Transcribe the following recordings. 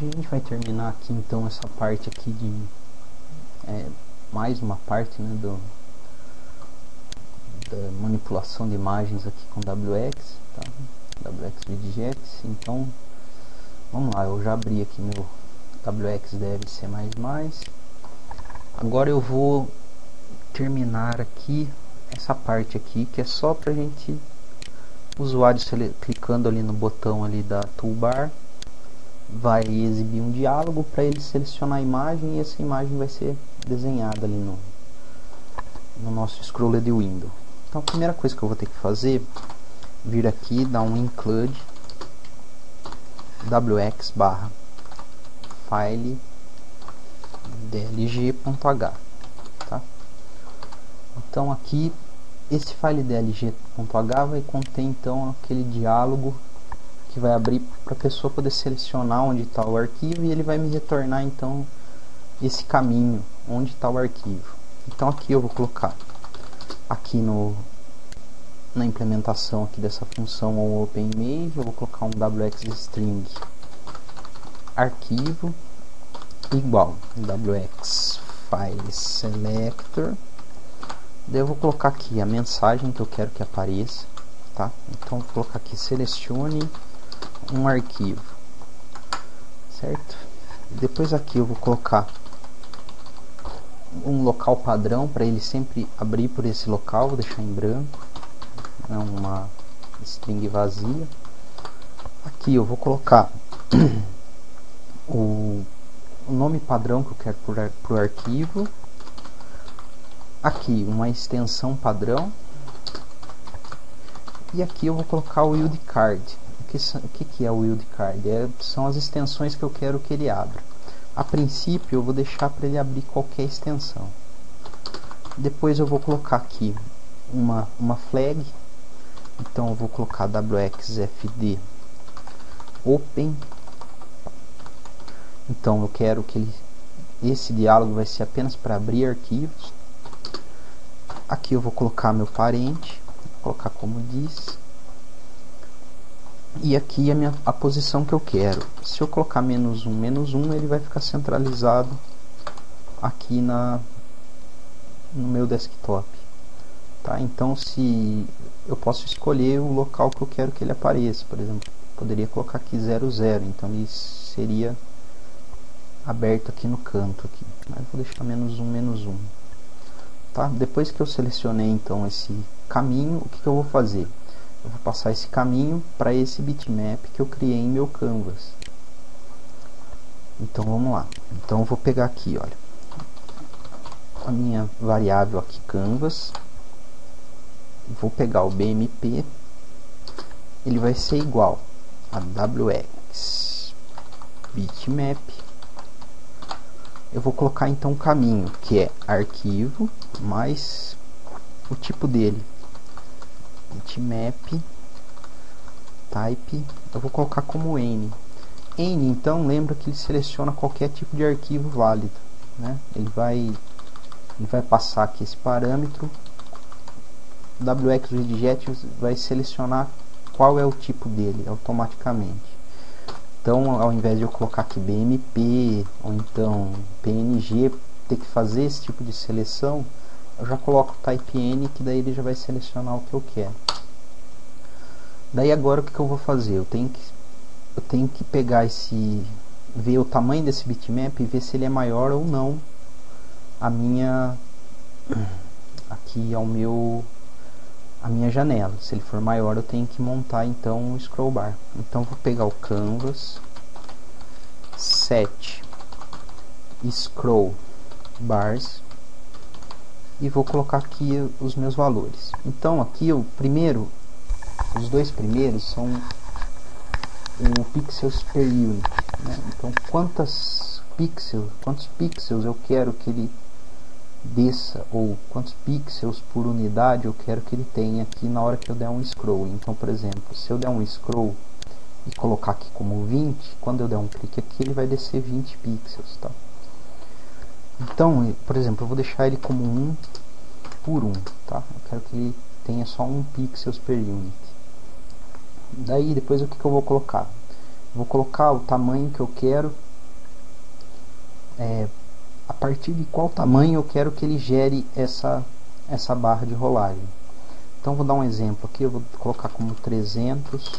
hoje a gente vai terminar aqui então essa parte aqui de mais uma parte, né, da manipulação de imagens aqui com WX, tá? WX Widgets. Então vamos lá, eu já abri aqui meu WX DLC++. Agora eu vou terminar aqui essa parte aqui, que é só pra gente, o usuário clicando ali no botão ali da toolbar, vai exibir um diálogo para ele selecionar a imagem, e essa imagem vai ser desenhada ali no nosso scroller de window. Então a primeira coisa que eu vou ter que fazer, vir aqui, dar um include wx barra file dlg.h, tá? Então aqui esse file dlg.h vai conter então aquele diálogo que vai abrir para a pessoa poder selecionar onde está o arquivo, e ele vai me retornar então esse caminho onde está o arquivo. Então aqui eu vou colocar aqui na implementação aqui dessa função OpenImage, eu vou colocar um wxString arquivo igual wx file selector. Daí eu vou colocar aqui a mensagem que eu quero que apareça, tá? Então vou colocar aqui selecione um arquivo, certo? Depois aqui eu vou colocar um local padrão para ele sempre abrir por esse local, vou deixar em branco, é uma string vazia. Aqui eu vou colocar o nome padrão que eu quero para o arquivo. Aqui uma extensão padrão, e aqui eu vou colocar o wildcard. O que é o wildcard? São as extensões que eu quero que ele abra. A princípio eu vou deixar para ele abrir qualquer extensão. Depois eu vou colocar aqui uma flag. Então eu vou colocar wxfd open. Então eu quero que esse diálogo vai ser apenas para abrir arquivos. Aqui eu vou colocar meu parente, vou colocar como diz. E aqui a posição que eu quero. Se eu colocar -1, ele vai ficar centralizado aqui no meu desktop, tá? Então se eu posso escolher o local que eu quero que ele apareça, por exemplo, poderia colocar aqui 00, então ele seria aberto aqui no canto aqui, mas vou deixar -1. Tá? Depois que eu selecionei então esse caminho, o que eu vou fazer? Eu vou passar esse caminho para esse bitmap que eu criei em meu canvas. Então vamos lá. Então eu vou pegar aqui, olha, a minha variável aqui canvas, vou pegar o BMP, ele vai ser igual a wx bitmap. Eu vou colocar então o caminho, que é arquivo mais o tipo dele, bitmap type, eu vou colocar como n. Então lembra que ele seleciona qualquer tipo de arquivo válido, né? Ele vai passar aqui esse parâmetro, wxWidget vai selecionar qual é o tipo dele automaticamente. Então ao invés de eu colocar aqui BMP ou então PNG, ter que fazer esse tipo de seleção, eu já coloco type N, que daí ele já vai selecionar o que eu quero. Daí agora o que eu vou fazer? Eu tenho que pegar ver o tamanho desse bitmap e ver se ele é maior ou não a minha janela. Se ele for maior, eu tenho que montar então o scroll bar. Então vou pegar o canvas set scroll bars e vou colocar aqui os meus valores. Então aqui os dois primeiros são o pixels per unit, né? Então quantos pixels eu quero que ele desça, ou quantos pixels por unidade eu quero que ele tenha aqui na hora que eu der um scroll. Então, por exemplo, se eu der um scroll e colocar aqui como 20, quando eu der um clique aqui ele vai descer 20 pixels, tá? Então, por exemplo, eu vou deixar ele como 1 por 1, tá? Eu quero que ele tenha só 1 pixels per unit. Daí depois o que eu vou colocar? Vou colocar o tamanho que eu quero a partir de qual tamanho eu quero que ele gere essa barra de rolagem. Então vou dar um exemplo aqui, eu vou colocar como 300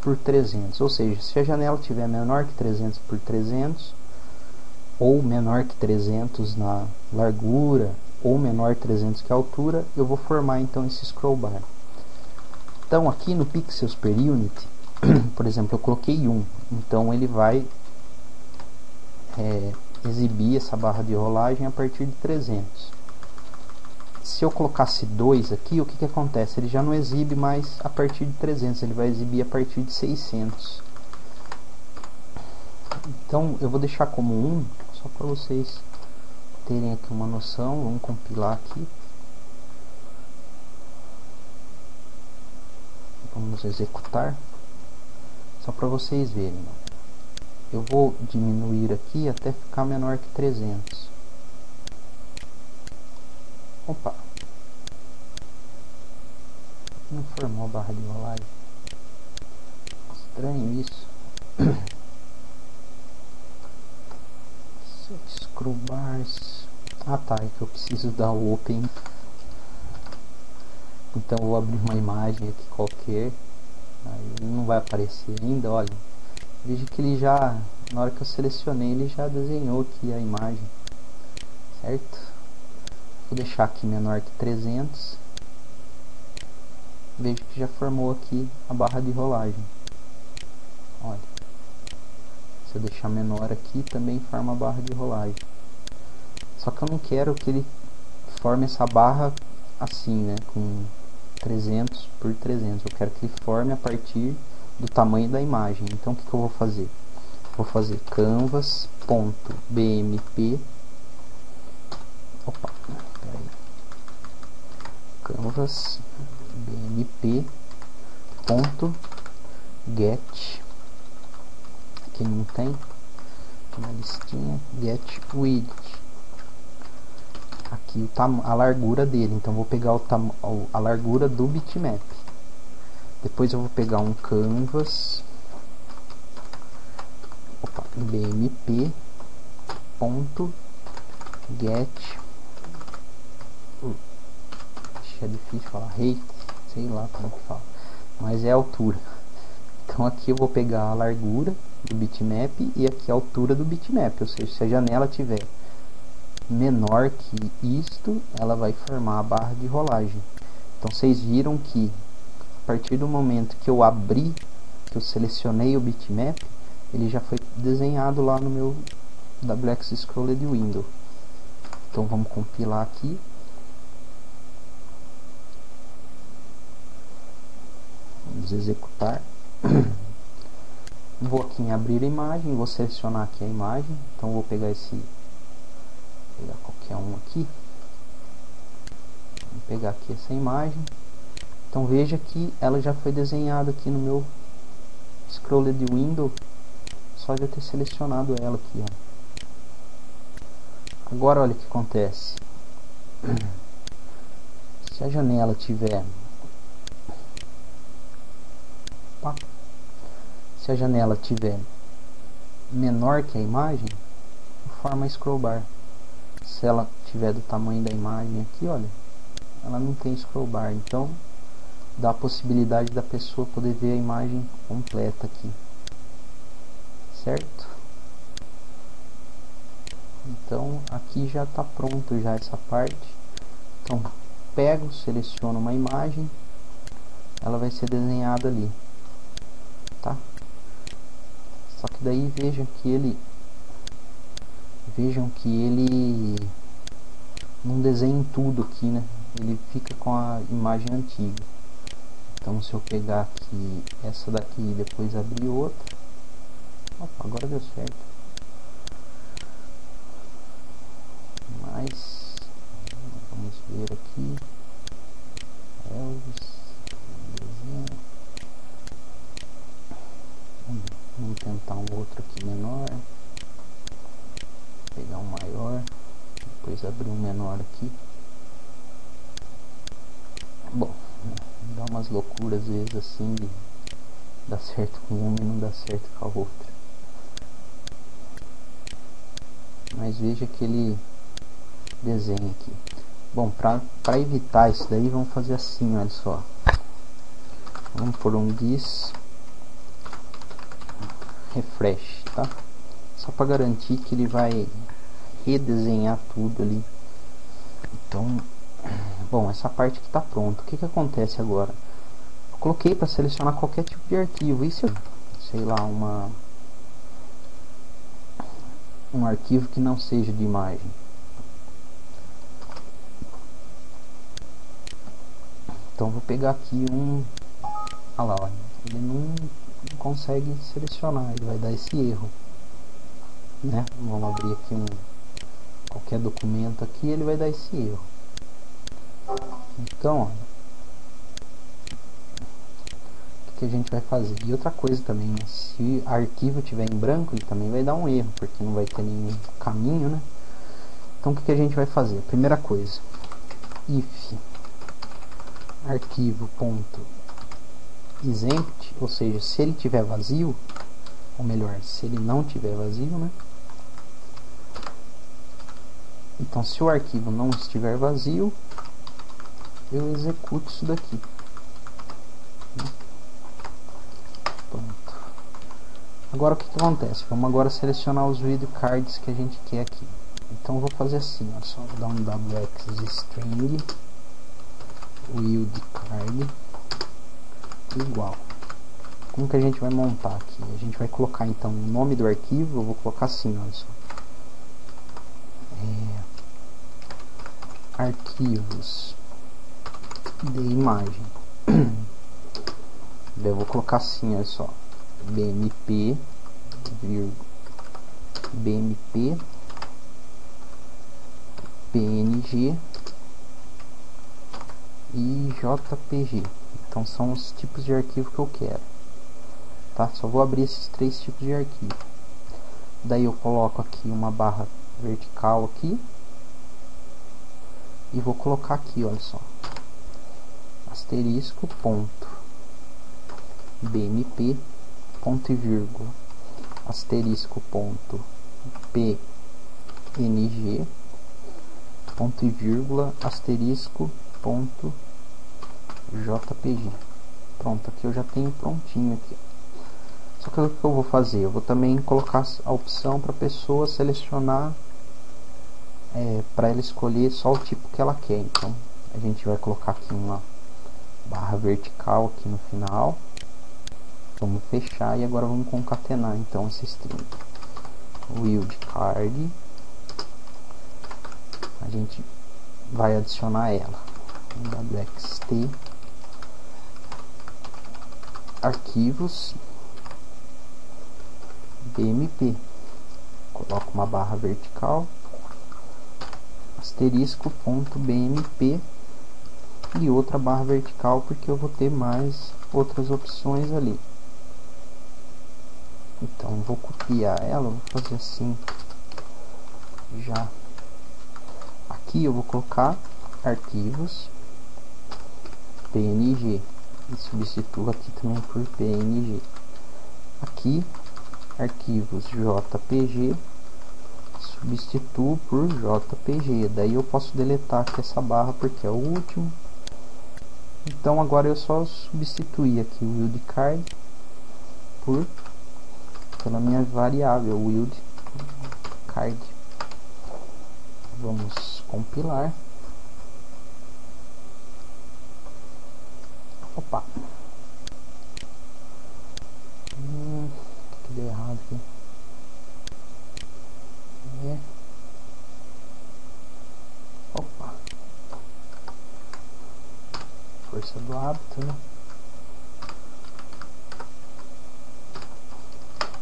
por 300, ou seja, se a janela tiver menor que 300 por 300, ou menor que 300 na largura, ou menor que 300 que a altura, eu vou formar então esse scroll bar. Então aqui no Pixels per Unit, por exemplo, eu coloquei 1, então ele vai exibir essa barra de rolagem a partir de 300. Se eu colocasse 2 aqui, o que acontece? Ele já não exibe mais a partir de 300, ele vai exibir a partir de 600. Então eu vou deixar como 1, só para vocês terem aqui uma noção. Vamos compilar aqui. Vamos executar, só para vocês verem. Eu vou diminuir aqui até ficar menor que 300. Opa! Não formou a barra de rolagem. Estranho isso. Scroll bars. Ah tá, é que eu preciso dar o open. Então eu vou abrir uma imagem aqui qualquer. Aí ele não vai aparecer ainda, olha. Veja que ele já, na hora que eu selecionei, ele já desenhou aqui a imagem. Certo? Vou deixar aqui menor que 300. Veja que já formou aqui a barra de rolagem. Olha. Se eu deixar menor aqui, também forma a barra de rolagem. Só que eu não quero que ele forme essa barra assim, né? Com 300 por 300. Eu quero que ele forme a partir do tamanho da imagem. Então o que eu vou fazer? Vou fazer canvas.bmp. Opa, peraí. Canvas.bmp.get. Aqui não tem. Uma listinha. Get width. Aqui a largura dele. Então vou pegar a largura do bitmap. Depois eu vou pegar um canvas bmp.get é difícil falar, height, sei lá como que fala, mas é a altura. Então aqui eu vou pegar a largura do bitmap e aqui a altura do bitmap, ou seja, se a janela tiver menor que isto, ela vai formar a barra de rolagem. Então vocês viram que a partir do momento que eu abri, que eu selecionei o bitmap, ele já foi desenhado lá no meu WX Scrolled Window. Então vamos compilar aqui. Vamos executar. Vou aqui em abrir a imagem, vou selecionar aqui a imagem. Então vou pegar qualquer um aqui. Vou pegar aqui essa imagem. Então veja que ela já foi desenhada aqui no meu Scrolled Window, só de eu ter selecionado ela aqui, ó. Agora olha o que acontece. Se a janela tiver menor que a imagem, forma scroll bar. Se ela tiver do tamanho da imagem aqui, olha, ela não tem scroll bar. Então dá a possibilidade da pessoa poder ver a imagem completa aqui, certo? Então aqui já está pronto já essa parte. Então pego, seleciono uma imagem, ela vai ser desenhada ali, tá? Só que daí vejam que ele não desenha tudo aqui, né? Ele fica com a imagem antiga. Então se eu pegar aqui essa daqui e depois abrir outra, opa, agora deu certo. Mas vamos ver aqui. Elvis, desenho. Vamos tentar um outro aqui menor. Pegar um maior, depois abrir um menor aqui. Bom, dá umas loucuras às vezes assim, de dar certo com uma e não dá certo com a outra. Mas mas veja que ele desenha aqui. Bom, para evitar isso daí, vamos fazer assim, olha só. Vamos por um this refresh, tá? Só para garantir que ele vai redesenhar tudo ali. Então, bom, essa parte que tá pronta. O que acontece agora? Eu coloquei para selecionar qualquer tipo de arquivo. Isso, sei lá, um arquivo que não seja de imagem. Então vou pegar aqui olha lá, olha, ele não consegue selecionar, ele vai dar esse erro, né? Vamos abrir aqui qualquer documento aqui, ele vai dar esse erro. Então, olha, o que a gente vai fazer? E outra coisa também, se o arquivo estiver em branco, ele também vai dar um erro, porque não vai ter nenhum caminho, né? Então o que a gente vai fazer? Primeira coisa, if arquivo.exempt, ou seja, se ele tiver vazio, ou melhor, se ele não tiver vazio, né? Então, se o arquivo não estiver vazio, eu executo isso daqui. Pronto. Agora o que acontece? Vamos agora selecionar os wildcards que a gente quer aqui. Então eu vou fazer assim, ó, só vou dar um wx string wildcard igual. Como que a gente vai montar aqui? A gente vai colocar então o nome do arquivo, eu vou colocar assim, olha só. Arquivos de imagem. Eu vou colocar assim, olha só. BMP, PNG e JPG. Então são os tipos de arquivo que eu quero, tá? Só vou abrir esses três tipos de arquivo. Daí eu coloco aqui uma barra vertical aqui e vou colocar aqui, olha só, asterisco ponto BMP ponto e vírgula asterisco ponto PNG ponto e vírgula asterisco ponto JPG. Pronto, aqui eu já tenho prontinho aqui. Só que o que eu vou fazer? Eu vou também colocar a opção para a pessoa selecionar, para ela escolher só o tipo que ela quer. Então a gente vai colocar aqui uma barra vertical aqui no final. Vamos fechar e agora vamos concatenar então esse string. Wildcard, a gente vai adicionar ela. wxt arquivos BMP, coloco uma barra vertical, asterisco ponto BMP e outra barra vertical, porque eu vou ter mais outras opções ali. Então vou copiar ela, vou fazer assim já. Aqui eu vou colocar arquivos PNG e substituo aqui também por PNG. Aqui arquivos JPG, substituo por JPG. Daí eu posso deletar aqui essa barra porque é o último. Então agora eu só substituir aqui o wildcard pela minha variável wildcard. Vamos compilar. Opa, que deu errado aqui. Opa, força do hábito, né?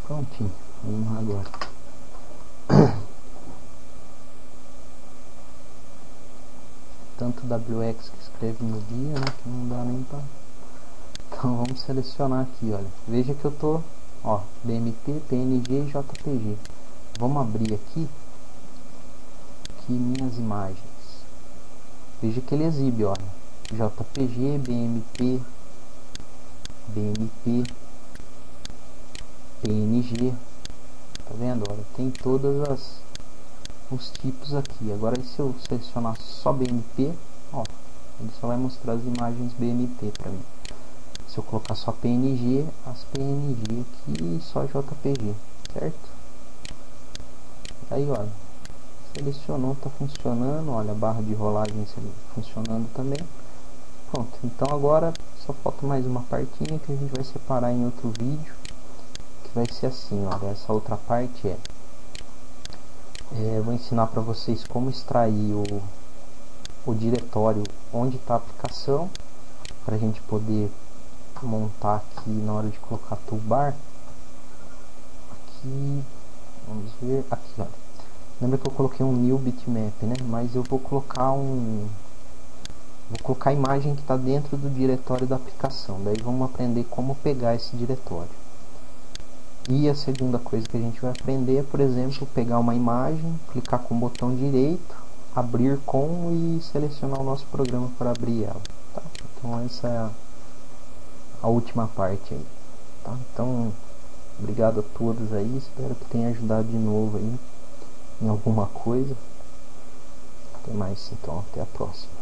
Prontinho, vamos lá agora. Tanto WX que escreve no dia, né, que não dá nem pra... Então vamos selecionar aqui, olha. Veja que eu tô, ó, BMP, PNG e JPG. Vamos abrir aqui minhas imagens. Veja que ele exibe, olha, JPG, BMP, PNG. Tá vendo? Olha, tem todas os tipos aqui. Agora se eu selecionar só BMP, ó, ele só vai mostrar as imagens BMP para mim. Se eu colocar só PNG, as PNG aqui e só JPG, certo? Aí olha, selecionou, tá funcionando, olha a barra de rolagem funcionando também. Pronto, então agora só falta mais uma partinha que a gente vai separar em outro vídeo, que vai ser assim, olha, essa outra parte eu vou ensinar para vocês como extrair o diretório onde está a aplicação, para a gente poder montar aqui na hora de colocar toolbar. Aqui, vamos ver, aqui olha, lembra que eu coloquei um new bitmap, né? Mas eu vou colocar a imagem que está dentro do diretório da aplicação. Daí vamos aprender como pegar esse diretório. E a segunda coisa que a gente vai aprender é, por exemplo, pegar uma imagem, clicar com o botão direito, abrir com e selecionar o nosso programa para abrir ela. Tá? Então essa é a última parte aí. Tá? Então, obrigado a todos aí, espero que tenha ajudado de novo aí em alguma coisa. Até mais então, até a próxima.